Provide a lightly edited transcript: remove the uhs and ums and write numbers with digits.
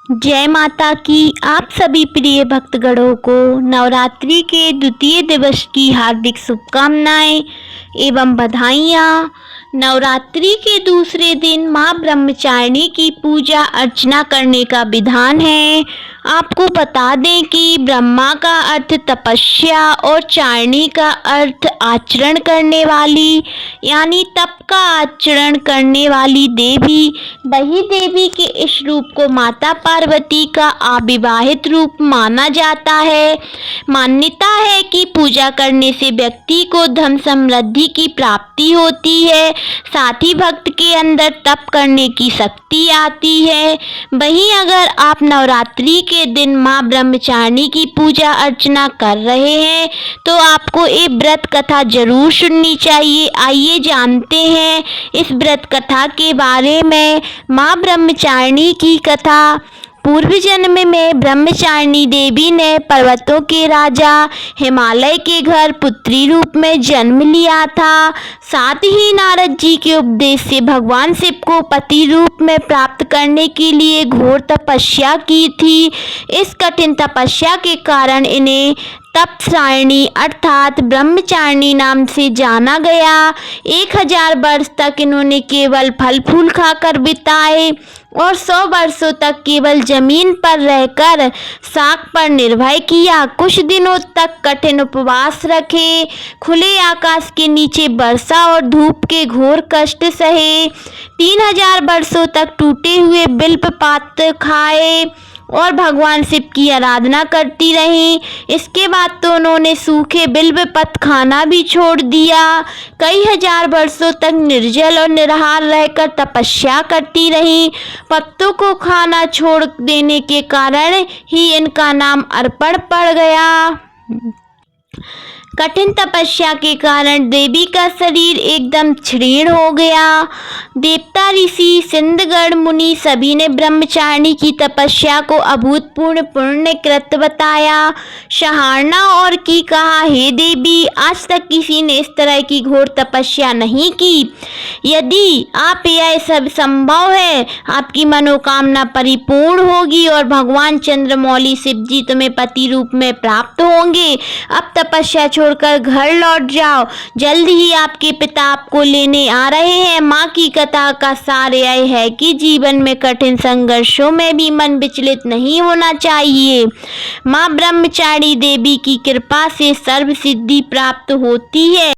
जय माता की। आप सभी प्रिय भक्तगणों को नवरात्रि के द्वितीय दिवस की हार्दिक शुभकामनाएं एवं बधाइयाँ। नवरात्रि के दूसरे दिन माँ ब्रह्मचारिणी की पूजा अर्चना करने का विधान है। आपको बता दें कि ब्रह्मा का अर्थ तपस्या और चारिणी का अर्थ आचरण करने वाली, यानी तप का आचरण करने वाली देवी। वही देवी के इस रूप को माता पार्वती का अविवाहित रूप माना जाता है। मान्यता है कि पूजा करने से व्यक्ति को धन समृद्धि की प्राप्ति होती है, साथ ही भक्त के अंदर तप करने की शक्ति आती है। वहीं अगर आप नवरात्रि के दिन माँ ब्रह्मचारिणी की पूजा अर्चना कर रहे हैं तो आपको एक व्रत कथा जरूर सुननी चाहिए। आइए जानते हैं इस व्रत कथा के बारे में। माँ ब्रह्मचारिणी की कथा। पूर्व जन्म में ब्रह्मचारिणी देवी ने पर्वतों के राजा हिमालय के घर पुत्री रूप में जन्म लिया था। साथ ही नारद जी के उपदेश से भगवान शिव को पति रूप में प्राप्त करने के लिए घोर तपस्या की थी। इस कठिन तपस्या के कारण इन्हें तपस्विनी अर्थात ब्रह्मचारिणी नाम से जाना गया। 1000 वर्ष तक इन्होंने केवल फल फूल खाकर बिताए और 100 वर्षों तक केवल जमीन पर रहकर शाक पर निर्भर किया। कुछ दिनों तक कठिन उपवास रखे, खुले आकाश के नीचे वर्षा और धूप के घोर कष्ट सहे। 3000 वर्षों तक टूटे हुए बिल्व पात्र खाए और भगवान शिव की आराधना करती रहीं। इसके बाद तो उन्होंने सूखे बिल्व पत्र खाना भी छोड़ दिया। कई हजार वर्षों तक निर्जल और निराहार रहकर तपस्या करती रहीं। पत्तों को खाना छोड़ देने के कारण ही इनका नाम अर्पण पड़ गया। कठिन तपस्या के कारण देवी का शरीर एकदम क्षीण हो गया। देवता, ऋषि, सिद्धगण, मुनि सभी ने ब्रह्मचारिणी की तपस्या को अभूतपूर्व पुण्यकृत बताया। सराहना और की कहा, हे देवी, आज तक किसी ने इस तरह की घोर तपस्या नहीं की। यदि आप यह सब संभव है, आपकी मनोकामना परिपूर्ण होगी और भगवान चंद्रमौली शिव जी तुम्हें पति रूप में प्राप्त होंगे। अब तपस्या छोड़कर घर लौट जाओ, जल्द ही आपके पिता आपको लेने आ रहे हैं। माँ की कथा का सार यह है कि जीवन में कठिन संघर्षों में भी मन विचलित नहीं होना चाहिए। माँ ब्रह्मचारिणी देवी की कृपा से सर्व सिद्धि प्राप्त होती है।